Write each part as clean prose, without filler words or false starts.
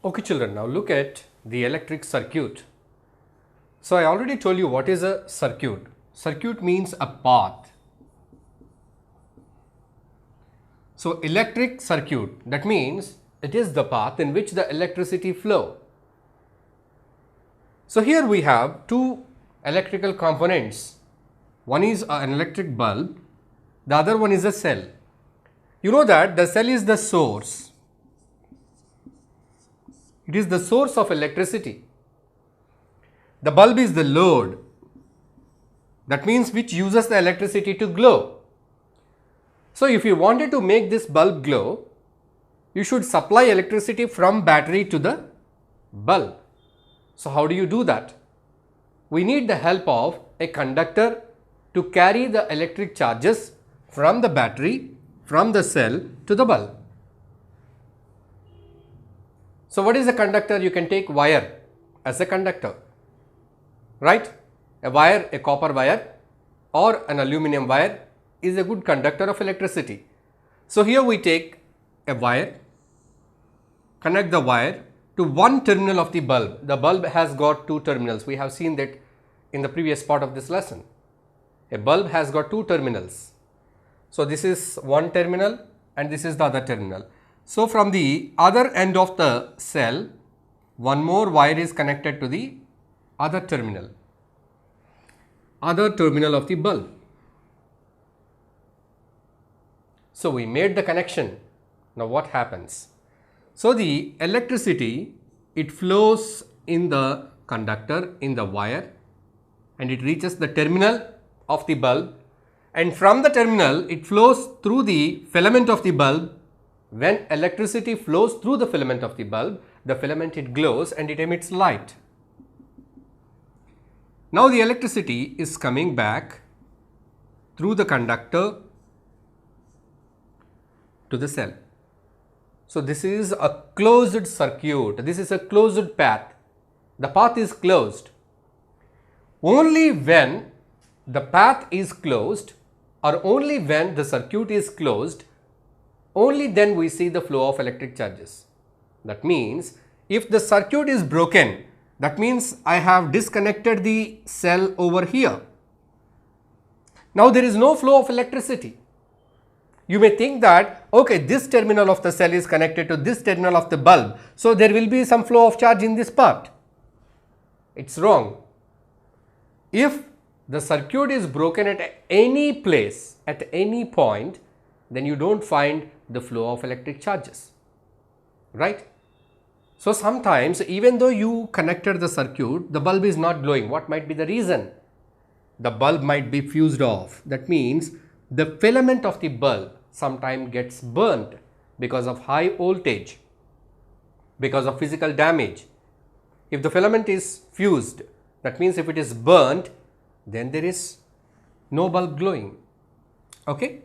Okay children, now look at the electric circuit. So I already told you what is a circuit. Circuit means a path. So electric circuit, that means it is the path in which the electricity flow. So here we have two electrical components. One is an electric bulb, the other one is a cell. You know that the cell is the source. It is the source of electricity. The bulb is the load. That means which uses the electricity to glow. So if you wanted to make this bulb glow, you should supply electricity from battery to the bulb. So how do you do that? We need the help of a conductor to carry the electric charges from the battery, from the cell to the bulb. So what is a conductor? You can take wire as a conductor, right? A wire, a copper wire or an aluminum wire is a good conductor of electricity. So here we take a wire, connect the wire to one terminal of the bulb. The bulb has got two terminals. We have seen that in the previous part of this lesson. A bulb has got two terminals. So this is one terminal and this is the other terminal. So from the other end of the cell, one more wire is connected to the other terminal of the bulb. So we made the connection. Now what happens? So the electricity, it flows in the conductor, in the wire, and it reaches the terminal of the bulb, and from the terminal it flows through the filament of the bulb. When electricity flows through the filament of the bulb, the filament it glows and it emits light. Now the electricity is coming back through the conductor to the cell. So this is a closed circuit. This is a closed path. The path is closed. Only when the path is closed or only when the circuit is closed, only then we see the flow of electric charges. That means if the circuit is broken, that means I have disconnected the cell over here. Now there is no flow of electricity. You may think that, okay, this terminal of the cell is connected to this terminal of the bulb, so there will be some flow of charge in this part. It's wrong. If the circuit is broken at any place, at any point, then you don't find the flow of electric charges, right? So sometimes even though you connected the circuit, the bulb is not glowing. What might be the reason? The bulb might be fused off. That means the filament of the bulb sometimes gets burnt because of high voltage, because of physical damage. If the filament is fused, that means if it is burnt, then there is no bulb glowing. Okay?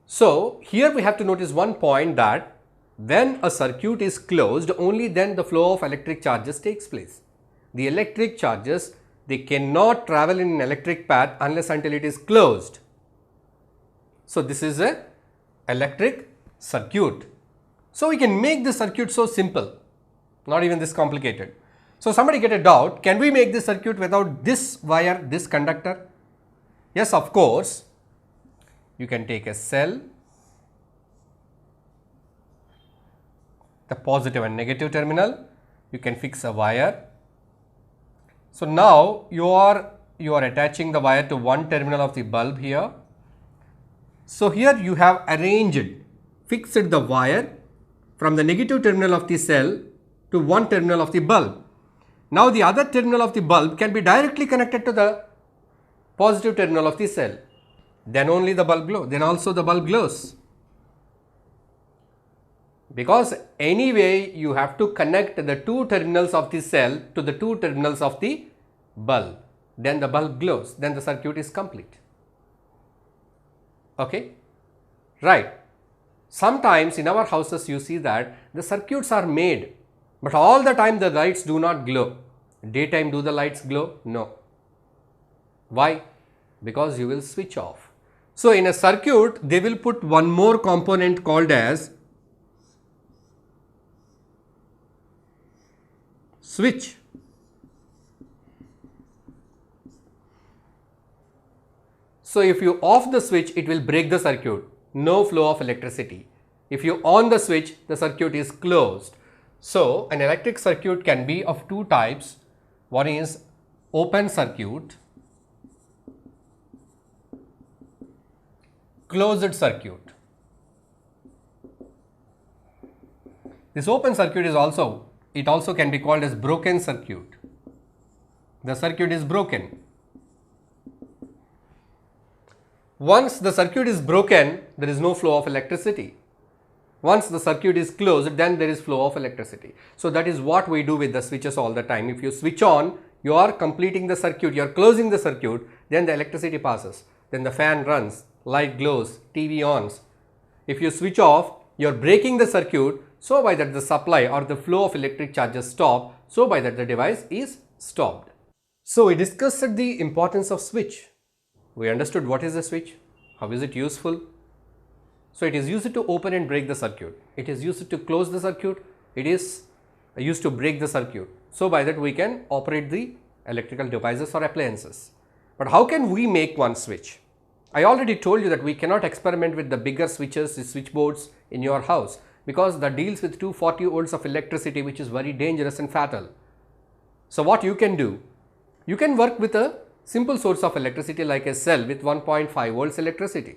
So here we have to notice one point, that when a circuit is closed, only then the flow of electric charges takes place. The electric charges, they cannot travel in an electric path unless until it is closed. So this is a electric circuit. So we can make the circuit so simple, not even this complicated. So somebody get a doubt, can we make this circuit without this wire, this conductor? Yes, of course. You can take a cell, the positive and negative terminal, you can fix a wire. So now you are attaching the wire to one terminal of the bulb here. So here you have fixed the wire from the negative terminal of the cell to one terminal of the bulb. Now the other terminal of the bulb can be directly connected to the positive terminal of the cell. Then only the bulb glows. Then also the bulb glows. Because anyway you have to connect the two terminals of the cell to the two terminals of the bulb. Then the bulb glows. Then the circuit is complete. Okay? Right. Sometimes in our houses you see that the circuits are made, but all the time the lights do not glow. Daytime do the lights glow? No. Why? Because you will switch off. So in a circuit, they will put one more component called as switch. So if you off the switch, it will break the circuit, no flow of electricity. If you on the switch, the circuit is closed. So an electric circuit can be of two types. One is open circuit, closed circuit. This open circuit is also can be called as broken circuit. The circuit is broken. Once the circuit is broken, there is no flow of electricity. Once the circuit is closed, then there is flow of electricity. So that is what we do with the switches all the time. If you switch on, you are completing the circuit, you are closing the circuit, then the electricity passes. Then the fan runs, light glows, TV ons. If you switch off, you are breaking the circuit, so by that the supply or the flow of electric charges stop, so by that the device is stopped. So we discussed the importance of switch. We understood what is a switch, how is it useful. So it is used to open and break the circuit. It is used to close the circuit. It is used to break the circuit. So by that we can operate the electrical devices or appliances. But how can we make one switch? I already told you that we cannot experiment with the bigger switches, the switchboards in your house, because that deals with 240 volts of electricity, which is very dangerous and fatal. So what you can do? You can work with a simple source of electricity like a cell with 1.5 volts electricity.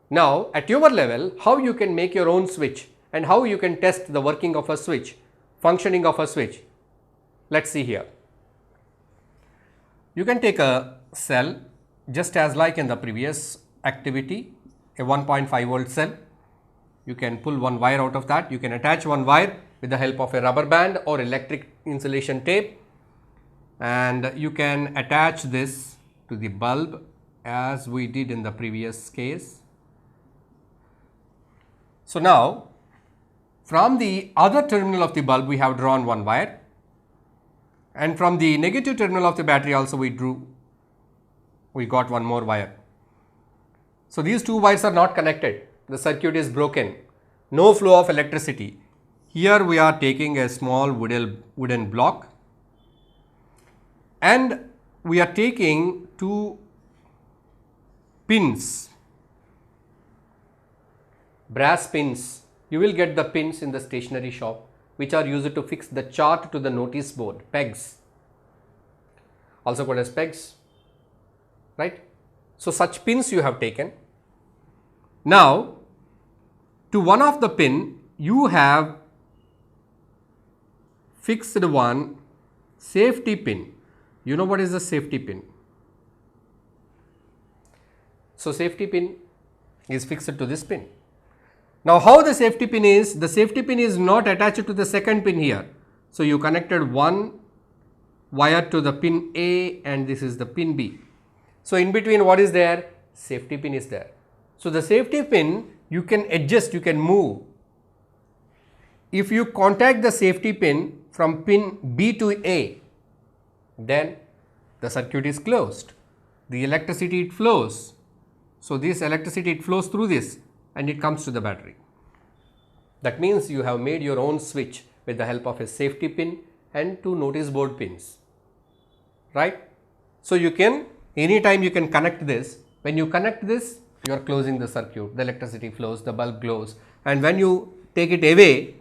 Now at your level, how you can make your own switch and how you can test the working of a switch, functioning of a switch. Let's see here. You can take a cell just as like in the previous activity, a 1.5 volt cell. You can pull one wire out of that. You can attach one wire with the help of a rubber band or electric insulation tape, and you can attach this to the bulb as we did in the previous case. So now from the other terminal of the bulb we have drawn one wire, and from the negative terminal of the battery also we got one more wire. So these two wires are not connected. The circuit is broken. No flow of electricity. Here we are taking a small wooden block, and we are taking two pins, brass pins. You will get the pins in the stationery shop, which are used to fix the chart to the notice board, pegs, also called as pegs, right? So such pins you have taken. Now to one of the pin you have fixed one safety pin. You know what is the safety pin? So safety pin is fixed to this pin. Now how the safety pin is? The safety pin is not attached to the second pin here. So you connected one wire to the pin A and this is the pin B. So in between what is there? Safety pin is there. So the safety pin you can adjust, you can move. If you contact the safety pin from pin B to A, then the circuit is closed. The electricity it flows. So this electricity it flows through this and it comes to the battery. That means you have made your own switch with the help of a safety pin and two notice board pins, right? So you can anytime you can connect this. When you connect this, you are closing the circuit, the electricity flows, the bulb glows, and when you take it away,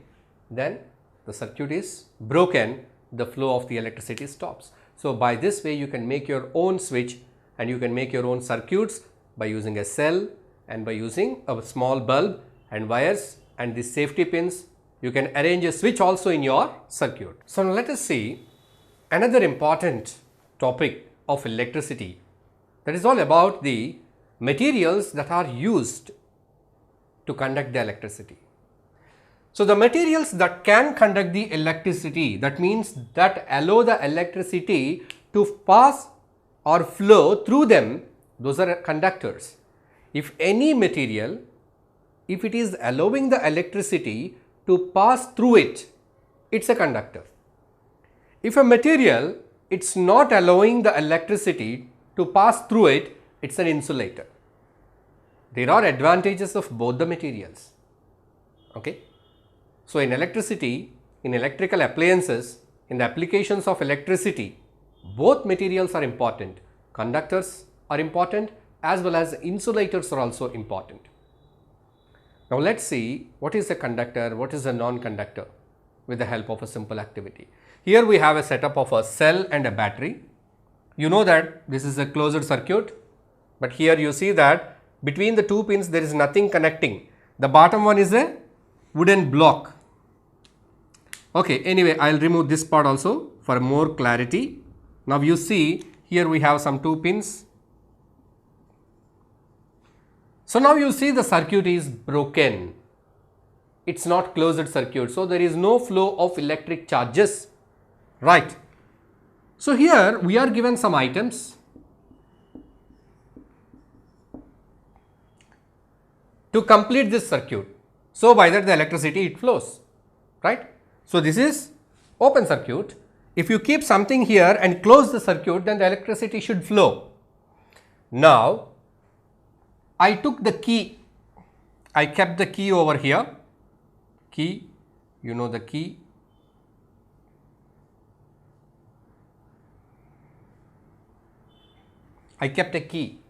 then the circuit is broken, the flow of the electricity stops. So by this way you can make your own switch and you can make your own circuits by using a cell and by using a small bulb and wires and the safety pins. You can arrange a switch also in your circuit. So now let us see another important topic of electricity, that is all about the materials that are used to conduct the electricity. So the materials that can conduct the electricity, that means that allow the electricity to pass or flow through them, those are conductors. If any material, if it is allowing the electricity to pass through it, it's a conductor. If a material, it's not allowing the electricity to pass through it, it's an insulator. There are advantages of both the materials. Okay. So in electricity, in electrical appliances, In the applications of electricity, both materials are important. Conductors are important as well as insulators are also important. Now let's see what is a conductor, what is a non-conductor with the help of a simple activity. Here we have a setup of a cell and a battery. You know that this is a closed circuit, but here you see that between the two pins there is nothing connecting. The bottom one is a wooden block. Okay, anyway, I will remove this part also for more clarity. Now you see here we have some two pins. So now you see the circuit is broken. It's not closed circuit. So there is no flow of electric charges. Right. So here we are given some items to complete this circuit. So by that the electricity it flows. Right. So this is open circuit. If you keep something here and close the circuit, then the electricity should flow. Now I took the key, I kept the key over here, key, you know the key. I kept a key.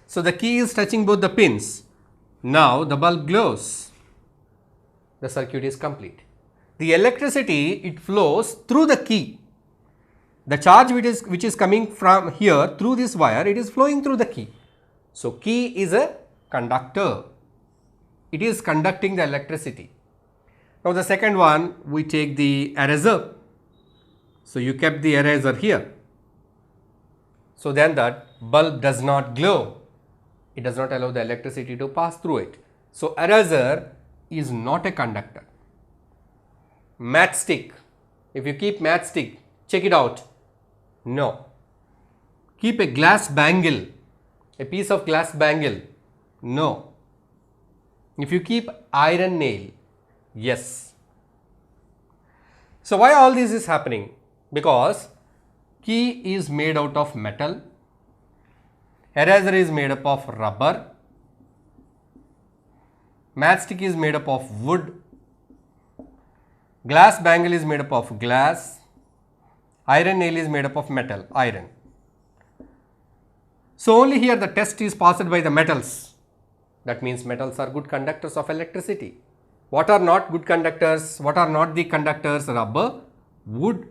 So the key is touching both the pins. Now the bulb glows. The circuit is complete. The electricity it flows through the key. The charge which is coming from here through this wire, it is flowing through the key. So key is a conductor. It is conducting the electricity. Now the second one, we take the eraser. So you kept the eraser here. So then that bulb does not glow. It does not allow the electricity to pass through it. So eraser is not a conductor. Matchstick. If you keep matchstick, check it out. No. Keep a glass bangle. A piece of glass bangle. No. If you keep iron nail. Yes. So why all this is happening? Because key is made out of metal. Eraser is made up of rubber. Matchstick is made up of wood. Glass bangle is made up of glass. Iron nail is made up of metal, iron. So only here the test is passed by the metals. That means metals are good conductors of electricity. What are not good conductors? What are not the conductors? Rubber, wood,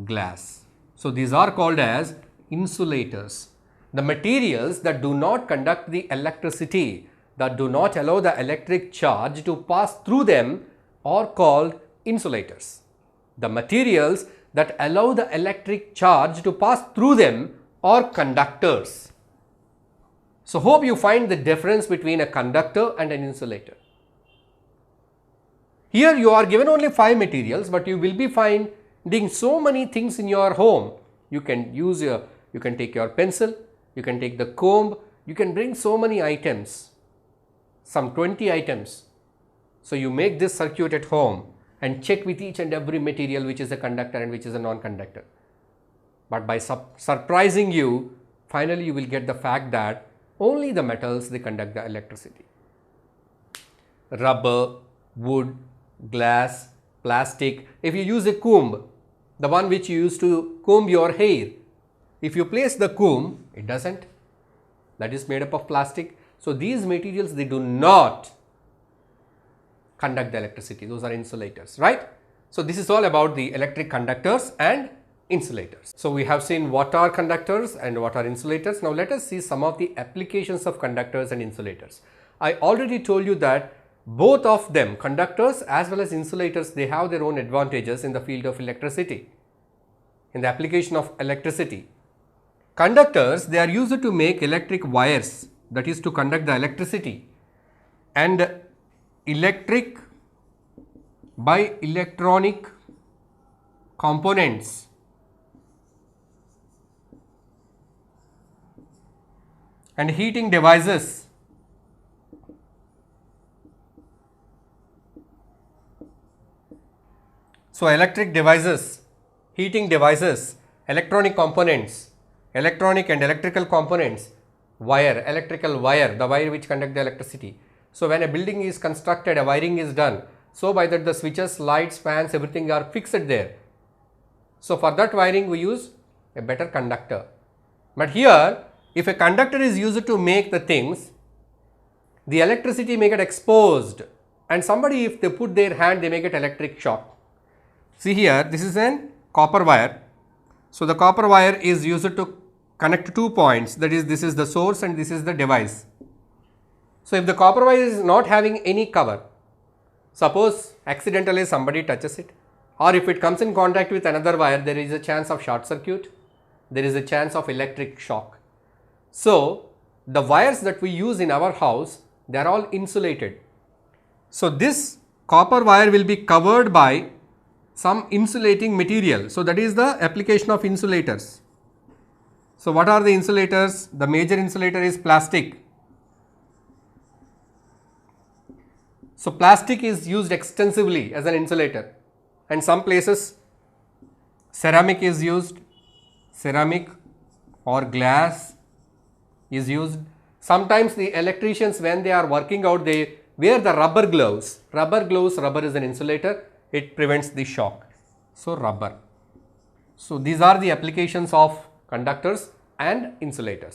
glass. So these are called as insulators. The materials that do not conduct the electricity, that do not allow the electric charge to pass through them, are called insulators. The materials that allow the electric charge to pass through them are conductors. So hope you find the difference between a conductor and an insulator. Here you are given only 5 materials, but you will be finding so many things in your home. You can take your pencil, you can take the comb, you can bring so many items, some 20 items. So you make this circuit at home and check with each and every material which is a conductor and which is a non-conductor. But by surprising you, finally you will get the fact that only the metals they conduct the electricity. Rubber, wood, glass, plastic. If you use a comb, the one which you use to comb your hair, if you place the comb, it doesn't. That is made up of plastic. So these materials, they do not conduct the electricity. Those are insulators, right? So this is all about the electric conductors and insulators. So we have seen what are conductors and what are insulators. Now let us see some of the applications of conductors and insulators. I already told you that both of them, conductors as well as insulators, they have their own advantages in the field of electricity, in the application of electricity. Conductors, they are used to make electric wires, that is to conduct the electricity, and electric by electronic components and heating devices. So electric devices, heating devices, electronic components, electronic and electrical components, wire, electrical wire, the wire which conduct the electricity. So when a building is constructed, a wiring is done. So by that the switches, lights, fans, everything are fixed there. So for that wiring we use a better conductor. But here, if a conductor is used to make the things, the electricity may get exposed, and somebody, if they put their hand, they may get electric shock. See here, this is an copper wire. So the copper wire is used to connect 2 points, that is, this is the source and this is the device. So if the copper wire is not having any cover, suppose accidentally somebody touches it, or if it comes in contact with another wire, there is a chance of short circuit, there is a chance of electric shock. So the wires that we use in our house, they are all insulated. So this copper wire will be covered by some insulating material. So that is the application of insulators. So what are the insulators? The major insulator is plastic. So plastic is used extensively as an insulator, and some places ceramic is used, ceramic or glass is used. Sometimes the electricians, when they are working out, they wear the rubber gloves. Rubber is an insulator, it prevents the shock. So rubber. So these are the applications of conductors and insulators.